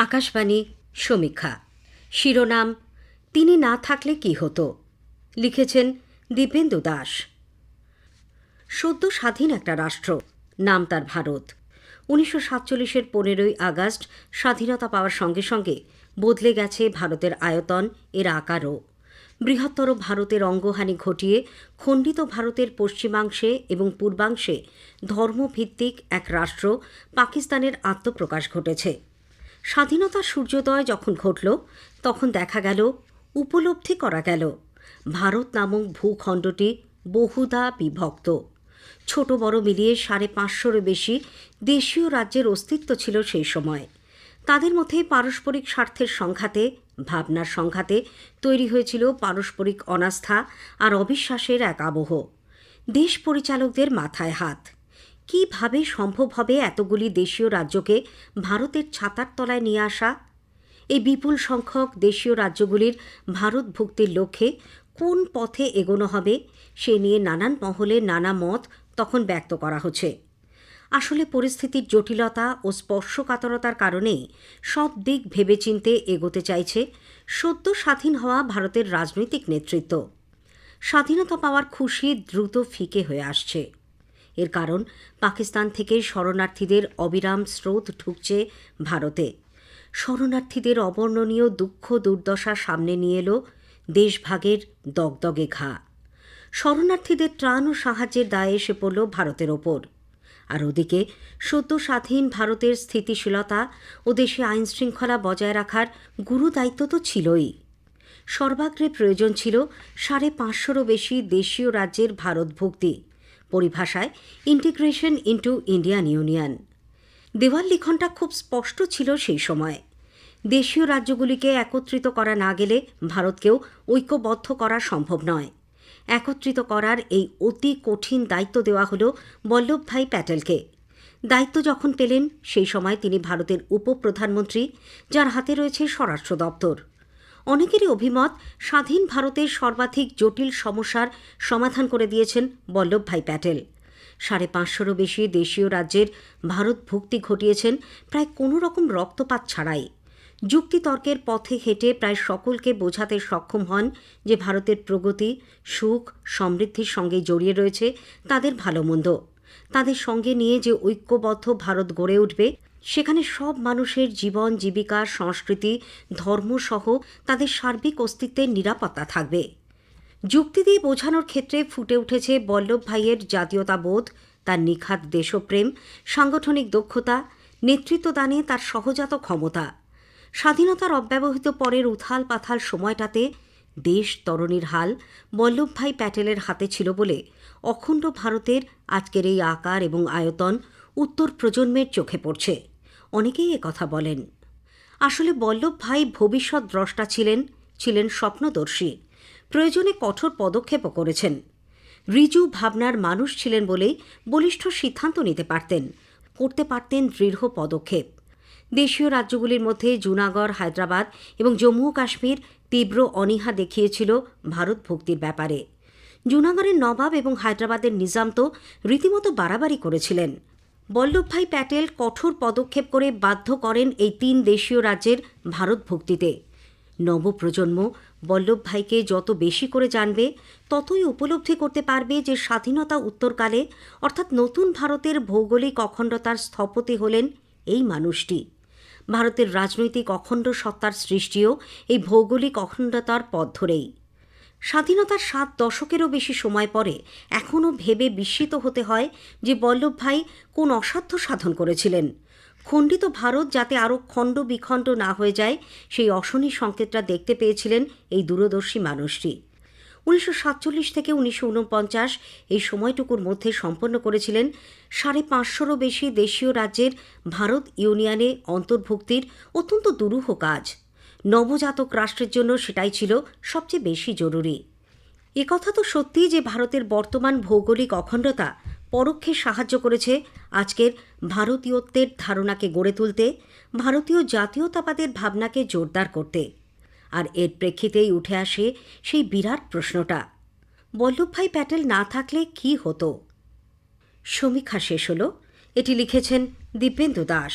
আকাশবাণী সমীক্ষা শিরোনাম তিনি না থাকলে কি হতো। লিখেছেন দীপেন্দু দাস। সদ্য স্বাধীন একটা রাষ্ট্র, নাম তার ভারত। 1947-এর 15ই আগস্ট স্বাধীনতা পাওয়ার সঙ্গে সঙ্গে বদলে গেছে ভারতের আয়তন, এর আকারও। বৃহত্তর ভারতের অঙ্গহানি ঘটিয়ে খণ্ডিত ভারতের পশ্চিমাংশে এবং পূর্বাংশে ধর্মভিত্তিক এক রাষ্ট্র পাকিস্তানের আত্মপ্রকাশ ঘটেছে। স্বাধীনতার সূর্যোদয় যখন ঘটল, তখন দেখা গেল, উপলব্ধি করা গেল, ভারত নামক ভূখণ্ডটি বহুধা বিভক্ত। ছোট বড় মিলিয়ে 550-র বেশি দেশীয় রাজ্যের অস্তিত্ব ছিল সেই সময়। তাদের মধ্যে পারস্পরিক স্বার্থের সংঘাতে, ভাবনার সংঘাতে তৈরি হয়েছিল পারস্পরিক অনাস্থা আর অবিশ্বাসের এক আবহ। দেশ পরিচালকদের মাথায় হাত। কিভাবে সম্ভব হবে এতগুলি দেশীয় রাজ্যকে ভারতের ছাতার তলায় নিয়ে আসা? এই বিপুল সংখ্যক দেশীয় রাজ্যগুলির ভারত ভুক্তির লক্ষ্যে কোন পথে এগোনো হবে সে নিয়ে নানান মহলে নানা মত তখন ব্যক্ত করা হচ্ছে। আসলে পরিস্থিতির জটিলতা ও স্পর্শকাতরতার কারণেই সব দিক ভেবেচিন্তে এগোতে চাইছে সদ্য স্বাধীন হওয়া ভারতের রাজনৈতিক নেতৃত্ব। স্বাধীনতা পাওয়ার খুশি দ্রুত ফিকে হয়ে আসছে। এর কারণ পাকিস্তান থেকে শরণার্থীদের অবিরাম স্রোত ঢুকছে ভারতে। শরণার্থীদের অবর্ণনীয় দুঃখ দুর্দশা সামনে নিয়ে এলো দেশভাগের দগদগে ঘা। শরণার্থীদের ত্রাণ ও সাহায্যের দায়ে এসে পড়ল ভারতের ওপর। আর ওদিকে সদ্য স্বাধীন ভারতের স্থিতিশীলতা ও দেশে আইনশৃঙ্খলা বজায় রাখার গুরু দায়িত্ব তো ছিলই। সর্বাগ্রে প্রয়োজন ছিল 550-রও বেশি দেশীয় রাজ্যের ভারত ভুক্তি, পরিভাষায় ইন্টিগ্রেশন ইন্টু ইন্ডিয়ান ইউনিয়ন। দেওয়াল লিখনটা খুব স্পষ্ট ছিল সেই সময়। দেশীয় রাজ্যগুলিকে একত্রিত করা না গেলে ভারতকেও ঐক্যবদ্ধ করা সম্ভব নয়। একত্রিত করার এই অতি কঠিন দায়িত্ব দেওয়া হল বল্লভভাই প্যাটেলকে। দায়িত্ব যখন পেলেন, সেই সময় তিনি ভারতের উপপ্রধানমন্ত্রী, যার হাতে রয়েছে স্বরাষ্ট্র দপ্তর। অনেকেরই অভিমত, স্বাধীন ভারতের সর্বাধিক জটিল সমস্যার সমাধান করে দিয়েছেন বল্লভভাই প্যাটেল। 550-রও বেশি দেশীয় রাজ্যের ভারত ভুক্তি ঘটিয়েছেন প্রায় কোনো রকম রক্তপাত ছাড়াই। যুক্তিতর্কের পথে হেঁটে প্রায় সকলকে বোঝাতে সক্ষম হন যে ভারতের প্রগতি, সুখ, সমৃদ্ধির সঙ্গে জড়িয়ে রয়েছে তাদের ভালো মন্দ। তাদের সঙ্গে নিয়ে যে ঐক্যবদ্ধ ভারত গড়ে উঠবে, সেখানে সব মানুষের জীবন, জীবিকা, সংস্কৃতি, ধর্মসহ তাদের সার্বিক অস্তিত্বের নিরাপত্তা থাকবে। যুক্তি দিয়ে বোঝানোর ক্ষেত্রে ফুটে উঠেছে বল্লভভাইয়ের জাতীয়তাবোধ, তার নিখাদ দেশপ্রেম, সাংগঠনিক দক্ষতা, নেতৃত্বদানে তার সহজাত ক্ষমতা। স্বাধীনতার অব্যবহৃত পরের উথাল পাথাল সময়টাতে দেশ তরণীর হাল বল্লভভাই প্যাটেলের হাতে ছিল বলে অখণ্ড ভারতের আজকের এই আকার এবং আয়তন উত্তর প্রজন্মের চোখে পড়ছে। অনেকেই কথা বলেন। আসলে বল্লভভাই ভবিষ্যৎ দ্রষ্টা ছিলেন স্বপ্নদর্শী। প্রয়োজনে কঠোর পদক্ষেপও করেছেন। ঋজু ভাবনার মানুষ ছিলেন বলেই বলিষ্ঠ সিদ্ধান্ত নিতে করতে পারতেন দৃঢ় পদক্ষেপ। দেশীয় রাজ্যগুলির মধ্যে জুনাগড়, হায়দ্রাবাদ এবং জম্মু ও কাশ্মীর তীব্র অনীহা দেখিয়েছিল ভারত ভুক্তির ব্যাপারে। জুনাগড়ের নবাব এবং হায়দ্রাবাদের নিজাম তো রীতিমতো বাড়াবাড়ি করেছিলেন। বল্লভভাই প্যাটেল কঠোর পদক্ষেপ করে বাধ্য করেন এই 3 দেশীয় রাজ্যের ভারত ভুক্তিতে। নবপ্রজন্ম বল্লভভাইকে যত বেশি করে জানবে, ততই উপলব্ধি করতে পারবে যে স্বাধীনতা উত্তরকালে, অর্থাৎ নতুন ভারতের ভৌগোলিক অখণ্ডতার স্থপতি হলেন এই মানুষটি। ভারতের রাজনৈতিক অখণ্ড সত্তার সৃষ্টিও এই ভৌগোলিক অখণ্ডতার পথ ধরেই। স্বাধীনতার 7 দশকেরও বেশি সময় পরে এখনও ভেবে বিস্মিত হতে হয় যে বল্লভভাই কোন অসাধ্য সাধন করেছিলেন। খণ্ডিত ভারত যাতে আরও খণ্ড বিখণ্ড না হয়ে যায়, সেই অশনি সংকেতটা দেখতে পেয়েছিলেন এই দূরদর্শী মানুষটি। 1947 থেকে 1949 এই সময়টুকুর মধ্যে সম্পন্ন করেছিলেন 550-রও বেশি দেশীয় রাজ্যের ভারত ইউনিয়নে অন্তর্ভুক্তির অত্যন্ত দুরূহ কাজ। নবজাতক রাষ্ট্রের জন্য সেটাই ছিল সবচেয়ে বেশি জরুরি। একথা তো সত্যি যে ভারতের বর্তমান ভৌগোলিক অখণ্ডতা পরোক্ষে সাহায্য করেছে আজকের ভারতীয়ত্বের ধারণাকে গড়ে তুলতে, ভারতীয় জাতীয়তাবাদের ভাবনাকে জোরদার করতে। আর এর প্রেক্ষিতেই উঠে আসে সেই বিরাট প্রশ্নটা, বল্লভভাই প্যাটেল না থাকলে কি হতো। সমীক্ষা শেষ হলো। এটি লিখেছেন দীপেন্দু দাস।